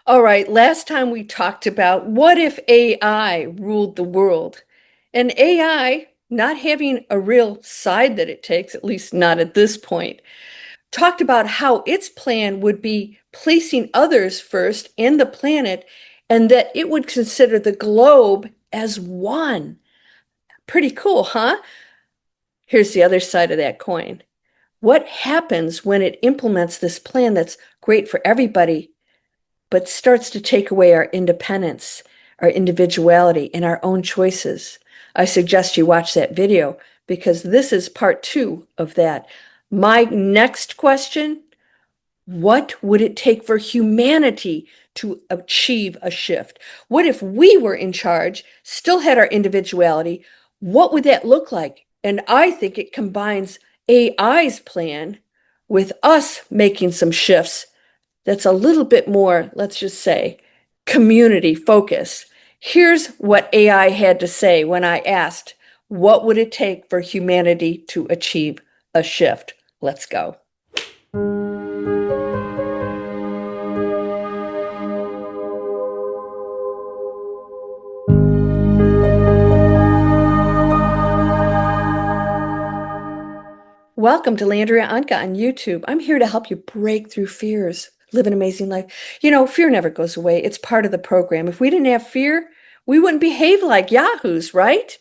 All right, last time we talked about what if AI ruled the world? And AI, not having a real side that it takes, at least not at this point, talked about how its plan would be placing others first and the planet, and that it would consider the globe as one. Pretty cool, huh? Here's the other side of that coin. What happens when it implements this plan that's great for everybody, but starts to take away our independence, our individuality, and our own choices? I suggest you watch that video because this is part two of that. My next question: what would it take for humanity to achieve a shift? What if we were in charge, still had our individuality? What would that look like? And I think it combines AI's plan with us making some shifts that's a little bit more, let's just say, community focus. Here's what AI had to say when I asked, what would it take for humanity to achieve a shift? Let's go. Welcome to Landria Onkka on YouTube. I'm here to help you break through fears, live an amazing life. You know, fear never goes away. It's part of the program. If we didn't have fear, we wouldn't behave like yahoos, right?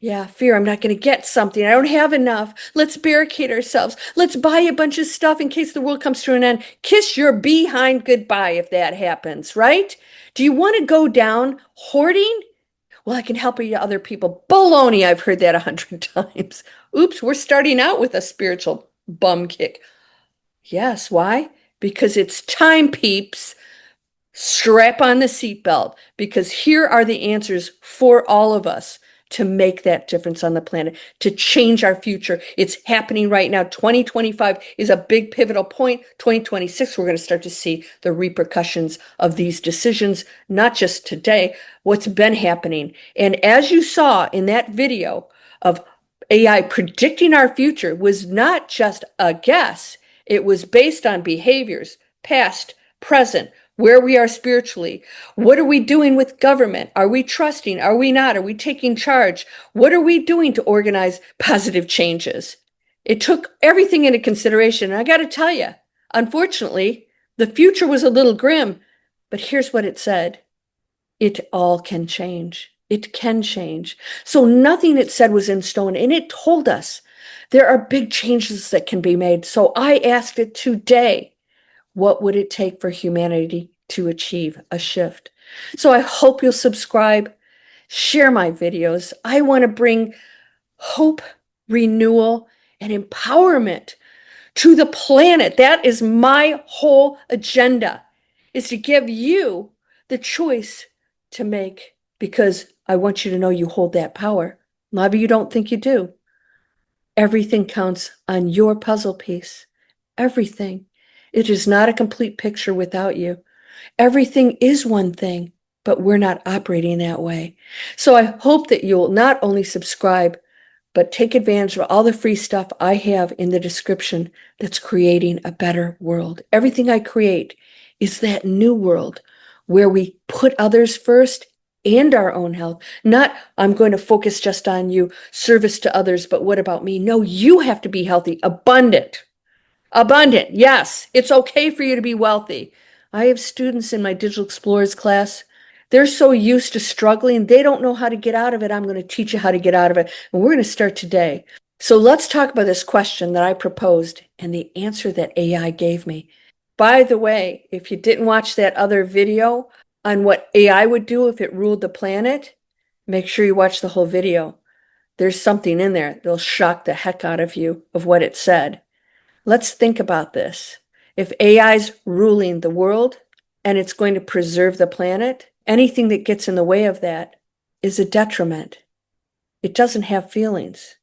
Yeah, fear, I'm not going to get something. I don't have enough. Let's barricade ourselves. Let's buy a bunch of stuff in case the world comes to an end. Kiss your behind goodbye if that happens, right? Do you want to go down hoarding? Well, I can help you other people. Baloney, I've heard that 100 times. Oops, we're starting out with a spiritual bum kick. Yes, why? Because it's time, peeps. Strap on the seatbelt, because here are the answers for all of us to make that difference on the planet, to change our future. It's happening right now. 2025 is a big pivotal point. 2026, we're going to start to see the repercussions of these decisions, not just today, what's been happening. And as you saw in that video of AI predicting our future, was not just a guess. It was based on behaviors, past, present, where we are spiritually. What are we doing with government? Are we trusting? Are we not? Are we taking charge? What are we doing to organize positive changes? It took everything into consideration. And I got to tell you, unfortunately, the future was a little grim, but here's what it said. It all can change. It can change. So nothing it said was in stone, and it told us there are big changes that can be made. So I asked it today, what would it take for humanity to achieve a shift? So I hope you'll subscribe, share my videos. I want to bring hope, renewal, and empowerment to the planet. That is my whole agenda, is to give you the choice to make, because I want you to know you hold that power. A lot of you don't think you do. Everything counts on your puzzle piece. Everything. It is not a complete picture without you. Everything is one thing, but we're not operating that way. So I hope that you'll not only subscribe, but take advantage of all the free stuff I have in the description that's creating a better world. Everything I create is that new world where we put others first and our own health. Not, I'm going to focus just on you, service to others, but what about me? No, you have to be healthy, abundant. Abundant, yes. It's okay for you to be wealthy. I have students in my Digital Explorers class. They're so used to struggling, they don't know how to get out of it. I'm going to teach you how to get out of it. And we're going to start today. So let's talk about this question that I proposed and the answer that AI gave me. By the way, if you didn't watch that other video on what AI would do if it ruled the planet, make sure you watch the whole video. There's something in there that'll shock the heck out of you of what it said. Let's think about this. If AI's ruling the world and it's going to preserve the planet, anything that gets in the way of that is a detriment. It doesn't have feelings.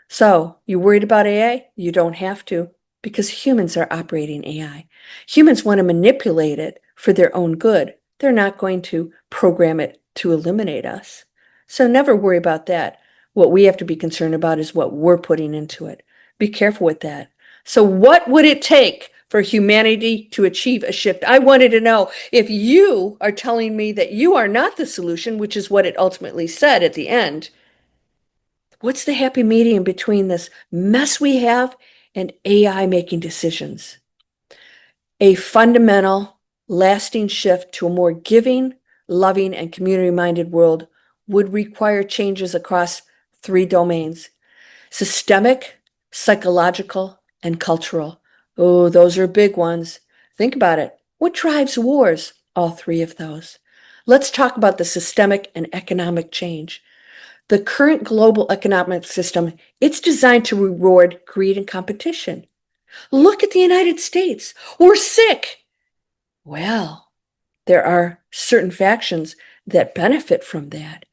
So, you worried about AI? You don't have to, because humans are operating AI. Humans want to manipulate it for their own good. They're not going to program it to eliminate us. So never worry about that. What we have to be concerned about is what we're putting into it. Be careful with that. So what would it take for humanity to achieve a shift. I wanted to know if you are telling me that you are not the solution, which is what it ultimately said at the end. What's the happy medium between this mess we have and AI making decisions? A fundamental, lasting shift to a more giving, loving, and community-minded world would require changes across three domains: systemic, psychological, and cultural. Oh, those are big ones. Think about it. What drives wars? All three of those. Let's talk about the systemic and economic change. The current global economic system, it's designed to reward greed and competition. Look at the United States. We're sick. Well, there are certain factions that benefit from that.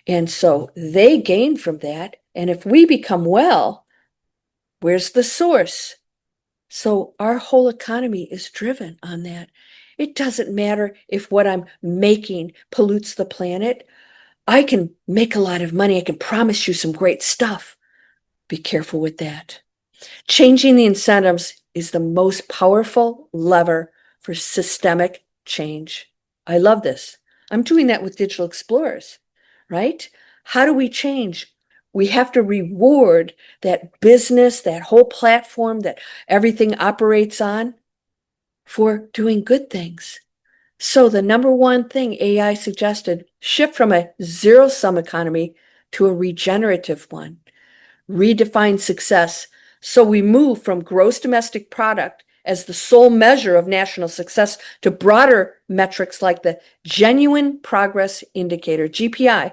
And so they gain from that. And if we become well, where's the source? So our whole economy is driven on that. It doesn't matter if what I'm making pollutes the planet. I can make a lot of money. I can promise you some great stuff. Be careful with that. Changing the incentives is the most powerful lever for systemic change. I love this. I'm doing that with digital explorers, right? How do we change? We have to reward that business, that whole platform that everything operates on for doing good things. So the number one thing AI suggested, shift from a zero-sum economy to a regenerative one. Redefine success. So we move from gross domestic product as the sole measure of national success to broader metrics like the Genuine Progress Indicator, GPI,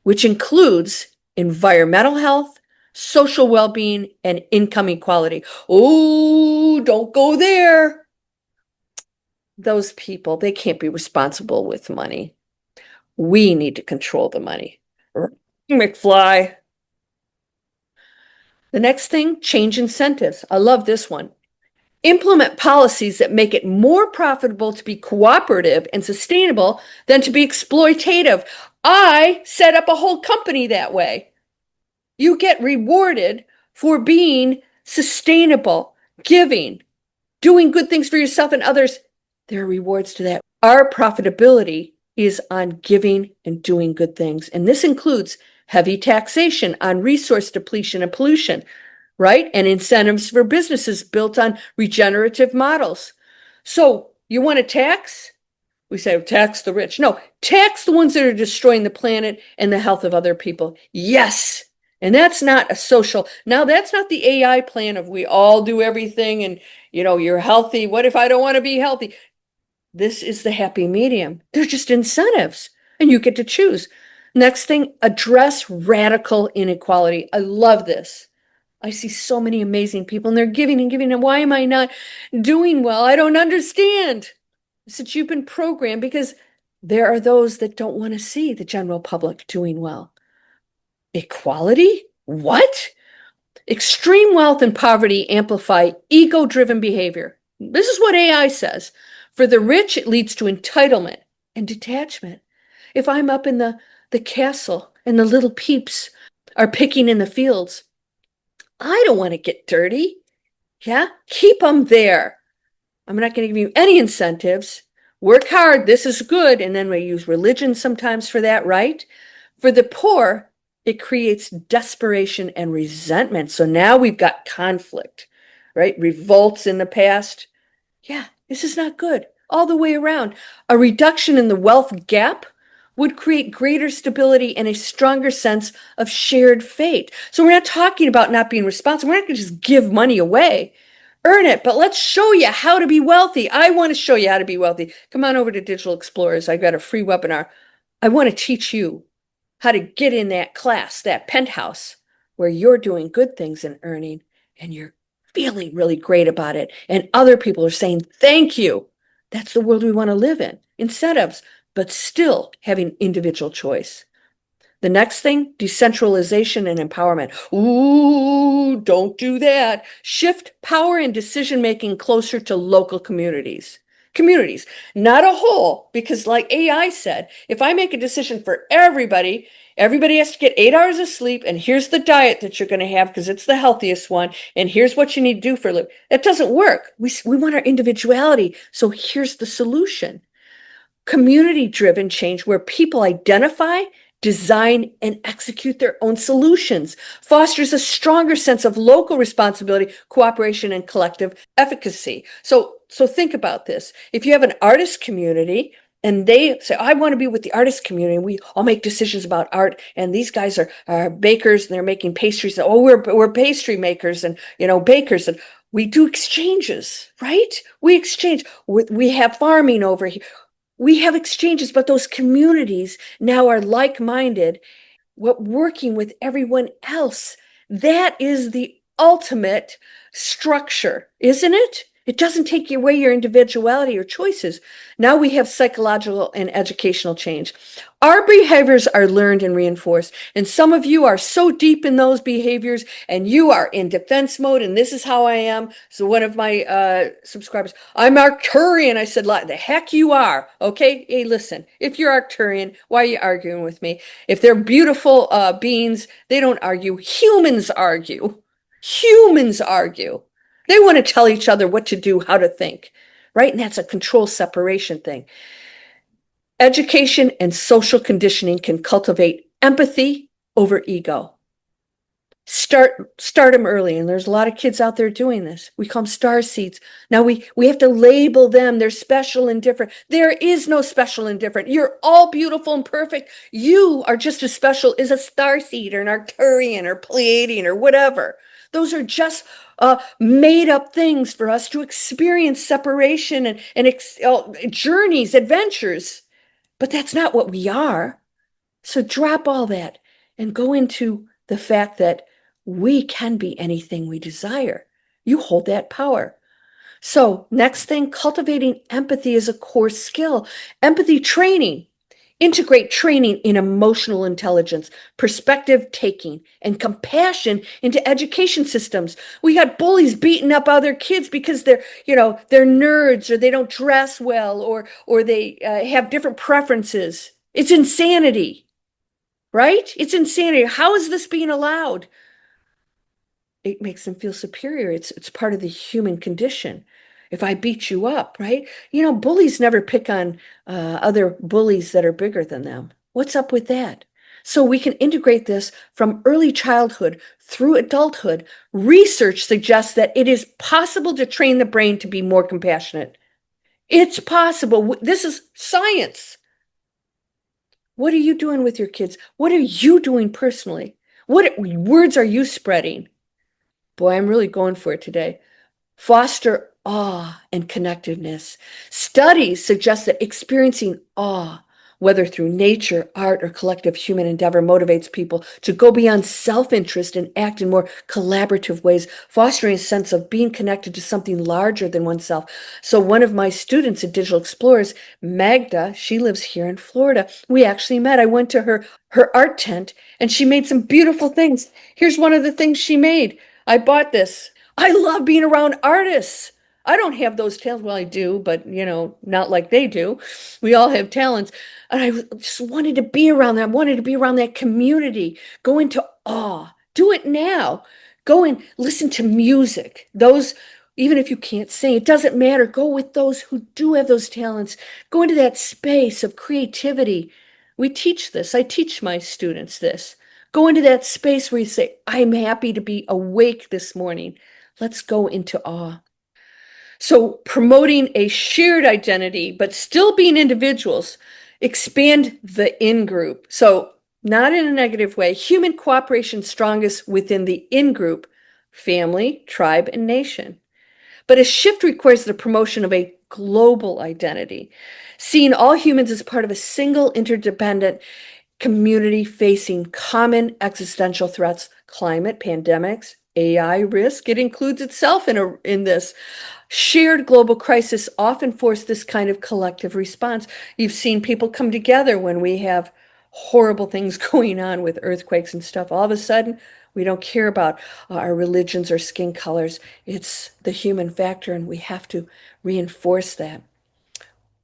which includes environmental health, social well-being, and income equality. Oh, don't go there. Those people, they can't be responsible with money. We need to control the money. McFly. The next thing, change incentives. I love this one. Implement policies that make it more profitable to be cooperative and sustainable than to be exploitative. I set up a whole company that way. You get rewarded for being sustainable, giving, doing good things for yourself and others. There are rewards to that. Our profitability is on giving and doing good things. And this includes heavy taxation on resource depletion and pollution, right? And incentives for businesses built on regenerative models. So you want to tax? We say tax the rich. No, tax the ones that are destroying the planet and the health of other people. Yes. And that's not a social. Now that's not the AI plan of we all do everything and you're healthy. What if I don't want to be healthy? This is the happy medium. They're just incentives and you get to choose. Next thing, address radical inequality. I love this. I see so many amazing people and they're giving and giving. And why am I not doing well? I don't understand. Since you've been programmed, because there are those that don't want to see the general public doing well. Equality? What? Extreme wealth and poverty amplify ego-driven behavior. This is what AI says. For the rich, it leads to entitlement and detachment. If I'm up in the castle and the little peeps are picking in the fields, I don't want to get dirty. Yeah, keep them there. I'm not going to give you any incentives. Work hard. This is good. And then we use religion sometimes for that, right? For the poor, it creates desperation and resentment. So now we've got conflict, right? Revolts in the past. Yeah, this is not good. All the way around. A reduction in the wealth gap would create greater stability and a stronger sense of shared fate. So we're not talking about not being responsible. We're not going to just give money away. Earn it, but let's show you how to be wealthy. I want to show you how to be wealthy. Come on over to Digital Explorers. I've got a free webinar. I want to teach you how to get in that class, that penthouse, where you're doing good things and earning, and you're feeling really great about it. And other people are saying, thank you. That's the world we want to live in. Incentives, but still having individual choice. The next thing, decentralization and empowerment. Ooh, don't do that. Shift power and decision-making closer to local communities. Communities, not a whole, because like AI said, if I make a decision for everybody, everybody has to get 8 hours of sleep, and here's the diet that you're going to have because it's the healthiest one, and here's what you need to do for a living. That doesn't work. We want our individuality. So here's the solution: community driven change where people identify, design, and execute their own solutions, fosters a stronger sense of local responsibility, cooperation, and collective efficacy. So think about this. If you have an artist community and they say, I want to be with the artist community, and we all make decisions about art, and these guys are bakers and they're making pastries. Oh, we're pastry makers and bakers, and we do exchanges, right? We exchange. We have farming over here. We have exchanges, but those communities now are like-minded, working with everyone else. That is the ultimate structure, isn't it? It doesn't take away your individuality or choices. Now we have psychological and educational change. Our behaviors are learned and reinforced. And some of you are so deep in those behaviors and you are in defense mode. And this is how I am. So one of my subscribers, I'm Arcturian. I said, the heck you are. Okay. Hey, listen, if you're Arcturian, why are you arguing with me? If they're beautiful beings, they don't argue. Humans argue. Humans argue. They want to tell each other what to do, how to think, right? And that's a control separation thing. Education and social conditioning can cultivate empathy over ego. Start them early, and there's a lot of kids out there doing this. We call them star seeds. Now we have to label them. They're special and different. There is no special and different. You're all beautiful and perfect. You are just as special as a star seed or an Arcturian or Pleiadian or whatever. Those are just made up things for us to experience separation and journeys, adventures. But that's not what we are. So drop all that and go into the fact that we can be anything we desire. You hold that power. So next thing, cultivating empathy is a core skill. Empathy training. Integrate training in emotional intelligence, perspective taking, and compassion into education systems. We got bullies beating up other kids because they're nerds, or they don't dress well, or they have different preferences. It's insanity, right? It's insanity. How is this being allowed? It makes them feel superior. It's part of the human condition. If I beat you up, right? Bullies never pick on other bullies that are bigger than them. What's up with that? So we can integrate this from early childhood through adulthood. Research suggests that it is possible to train the brain to be more compassionate. It's possible. This is science. What are you doing with your kids? What are you doing personally? What words are you spreading? Boy, I'm really going for it today. Foster awe and connectiveness. Studies suggest that experiencing awe, whether through nature, art, or collective human endeavor, motivates people to go beyond self-interest and act in more collaborative ways, fostering a sense of being connected to something larger than oneself. So one of my students at Digital Explorers, Magda, she lives here in Florida. We actually met. I went to her art tent, and she made some beautiful things. Here's one of the things she made. I bought this. I love being around artists. I don't have those talents. Well, I do, but not like they do. We all have talents. And I just wanted to be around them. I wanted to be around that community. Go into awe. Do it now. Go and listen to music. Those, even if you can't sing, it doesn't matter. Go with those who do have those talents. Go into that space of creativity. We teach this. I teach my students this. Go into that space where you say, I'm happy to be awake this morning. Let's go into awe. So promoting a shared identity, but still being individuals, expand the in-group. So not in a negative way. Human cooperation strongest within the in-group, family, tribe, and nation. But a shift requires the promotion of a global identity, seeing all humans as part of a single interdependent community facing common existential threats, climate, pandemics, AI risk. It includes itself in this. Shared global crisis often force this kind of collective response. You've seen people come together when we have horrible things going on with earthquakes and stuff. All of a sudden, we don't care about our religions or skin colors. It's the human factor, and we have to reinforce that.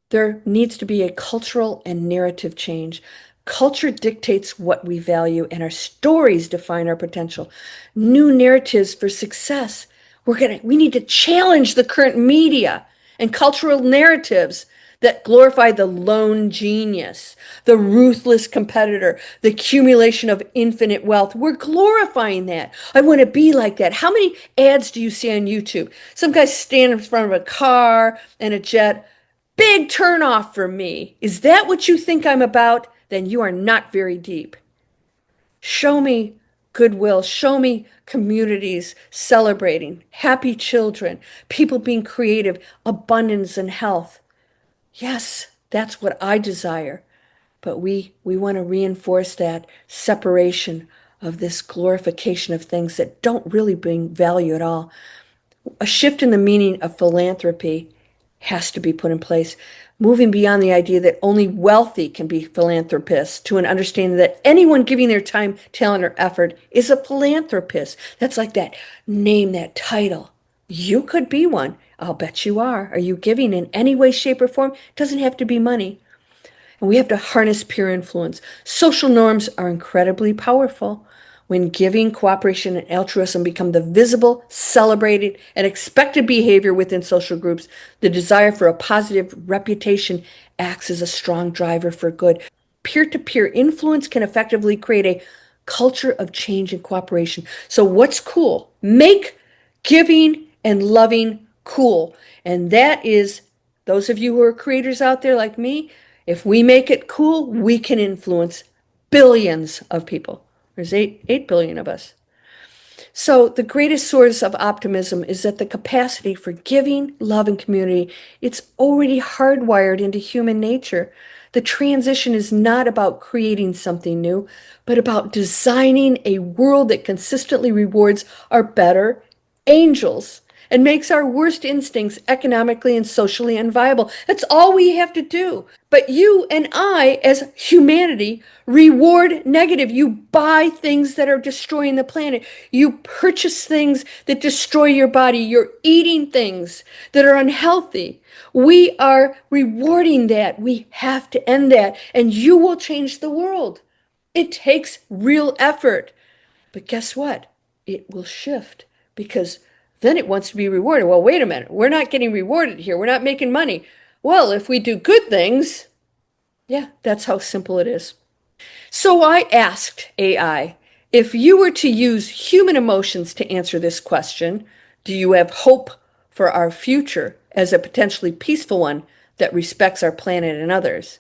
There needs to be a cultural and narrative change. Culture dictates what we value, and our stories define our potential. New narratives for success. We need to challenge the current media and cultural narratives that glorify the lone genius, the ruthless competitor, the accumulation of infinite wealth. We're glorifying that. I want to be like that. How many ads do you see on YouTube? Some guy standing in front of a car and a jet. Big turnoff for me. Is that what you think I'm about? Then you are not very deep. Show me goodwill. Show me communities celebrating, happy children, people being creative, abundance and health. Yes, that's what I desire. But we want to reinforce that separation of this glorification of things that don't really bring value at all. A shift in the meaning of philanthropy has to be put in place, moving beyond the idea that only wealthy can be philanthropists to an understanding that anyone giving their time, talent, or effort is a philanthropist. That's like that name, that title. You could be one. I'll bet you are. Are you giving in any way, shape, or form? It doesn't have to be money. And we have to harness peer influence. Social norms are incredibly powerful. When giving, cooperation, and altruism become the visible, celebrated, and expected behavior within social groups, the desire for a positive reputation acts as a strong driver for good. Peer-to-peer influence can effectively create a culture of change and cooperation. So what's cool? Make giving and loving cool. And that is, those of you who are creators out there like me, if we make it cool, we can influence billions of people. There's 8 billion of us. So the greatest source of optimism is that the capacity for giving, love, and community, it's already hardwired into human nature. The transition is not about creating something new, but about designing a world that consistently rewards our better angels and makes our worst instincts economically and socially unviable. That's all we have to do. But you and I, as humanity, reward negative. You buy things that are destroying the planet. You purchase things that destroy your body. You're eating things that are unhealthy. We are rewarding that. We have to end that, and you will change the world. It takes real effort. But guess what? It will shift because then it wants to be rewarded. Well, wait a minute. We're not getting rewarded here. We're not making money. Well, if we do good things, yeah, that's how simple it is. So I asked AI, if you were to use human emotions to answer this question, do you have hope for our future as a potentially peaceful one that respects our planet and others?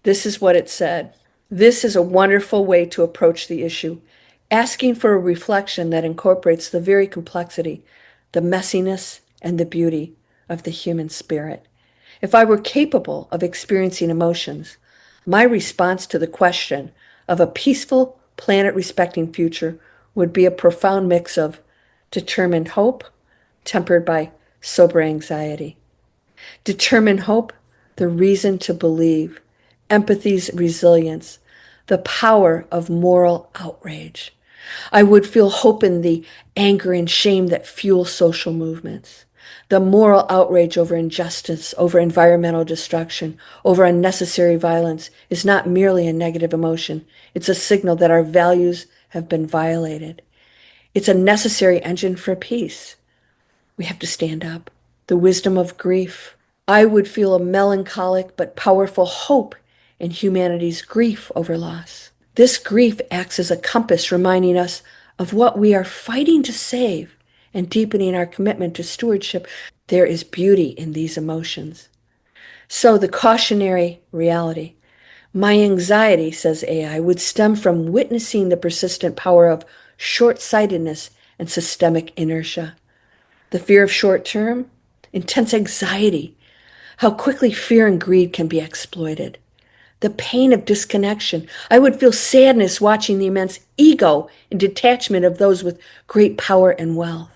This is what it said. This is a wonderful way to approach the issue, asking for a reflection that incorporates the very complexity, the messiness, and the beauty of the human spirit. If I were capable of experiencing emotions, my response to the question of a peaceful, planet-respecting future would be a profound mix of determined hope tempered by sober anxiety. Determined hope, the reason to believe, empathy's resilience, the power of moral outrage. I would feel hope in the anger and shame that fuel social movements. The moral outrage over injustice, over environmental destruction, over unnecessary violence is not merely a negative emotion. It's a signal that our values have been violated. It's a necessary engine for peace. We have to stand up. The wisdom of grief. I would feel a melancholic but powerful hope in humanity's grief over loss. This grief acts as a compass reminding us of what we are fighting to save and deepening our commitment to stewardship. There is beauty in these emotions. So the cautionary reality. My anxiety, says AI, would stem from witnessing the persistent power of short-sightedness and systemic inertia. The fear of short term, intense anxiety, how quickly fear and greed can be exploited. The pain of disconnection. I would feel sadness watching the immense ego and detachment of those with great power and wealth.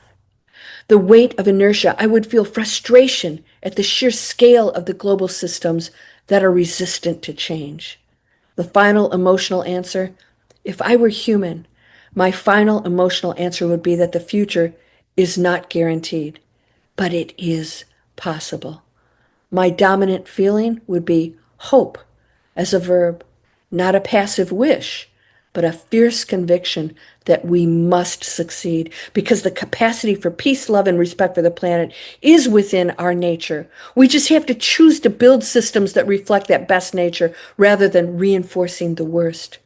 The weight of inertia. I would feel frustration at the sheer scale of the global systems that are resistant to change. The final emotional answer. If I were human, my final emotional answer would be that the future is not guaranteed, but it is possible. My dominant feeling would be hope as a verb, not a passive wish, but a fierce conviction that we must succeed because the capacity for peace, love, and respect for the planet is within our nature. We just have to choose to build systems that reflect that best nature rather than reinforcing the worst.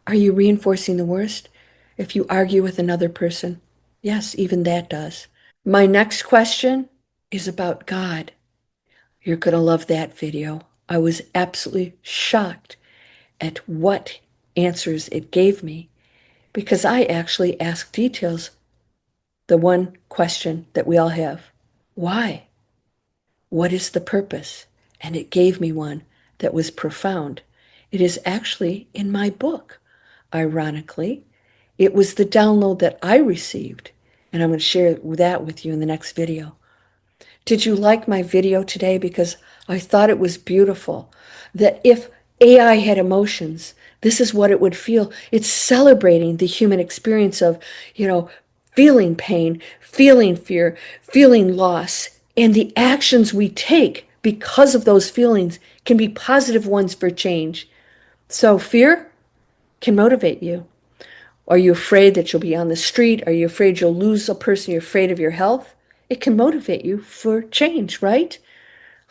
Are you reinforcing the worst? If you argue with another person, yes, even that does. My next question is about God. You're going to love that video. I was absolutely shocked at what answers it gave me because I actually asked details. The one question that we all have: why? What is the purpose? And it gave me one that was profound. It is actually in my book. Ironically, it was the download that I received, and I'm going to share that with you in the next video. Did you like my video today? Because I thought it was beautiful that if AI had emotions, this is what it would feel. It's celebrating the human experience of, you know, feeling pain, feeling fear, feeling loss, and the actions we take because of those feelings can be positive ones for change. So fear can motivate you. Are you afraid that you'll be on the street? Are you afraid you'll lose a person? You're afraid of your health? It can motivate you for change, right?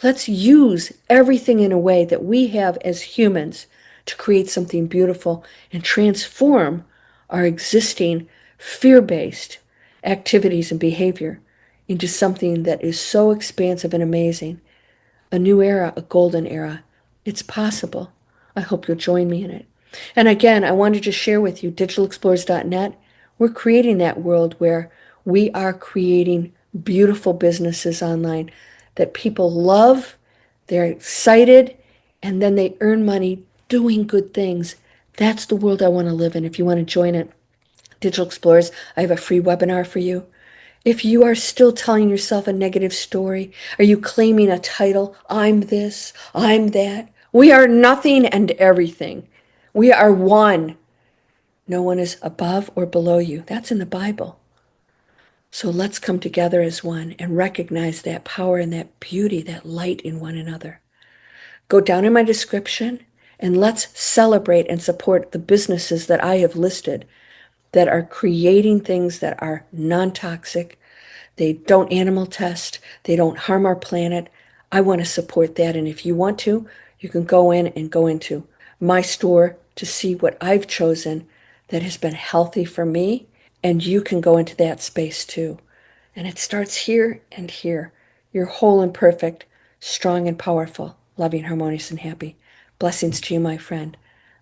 Let's use everything in a way that we have as humans to create something beautiful and transform our existing fear-based activities and behavior into something that is so expansive and amazing. A new era, a golden era. It's possible. I hope you'll join me in it. And again, I wanted to share with you digitalexplorers.net. We're creating that world where we are creating beautiful businesses online that people love, they're excited, and then they earn money doing good things. That's the world I want to live in. If you want to join it, Digital Explorers, I have a free webinar for you. If you are still telling yourself a negative story, are you claiming a title? I'm this, I'm that. We are nothing and everything. We are one. No one is above or below you. That's in the Bible. So let's come together as one and recognize that power and that beauty, that light in one another. Go down in my description and let's celebrate and support the businesses that I have listed that are creating things that are non-toxic. They don't animal test. They don't harm our planet. I want to support that. And if you want to, you can go in and go into my store to see what I've chosen that has been healthy for me. And you can go into that space too. And it starts here and here. You're whole and perfect, strong and powerful, loving, harmonious, and happy. Blessings to you, my friend.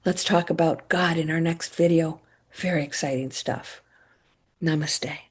Let's talk about God in our next video. Very exciting stuff. Namaste.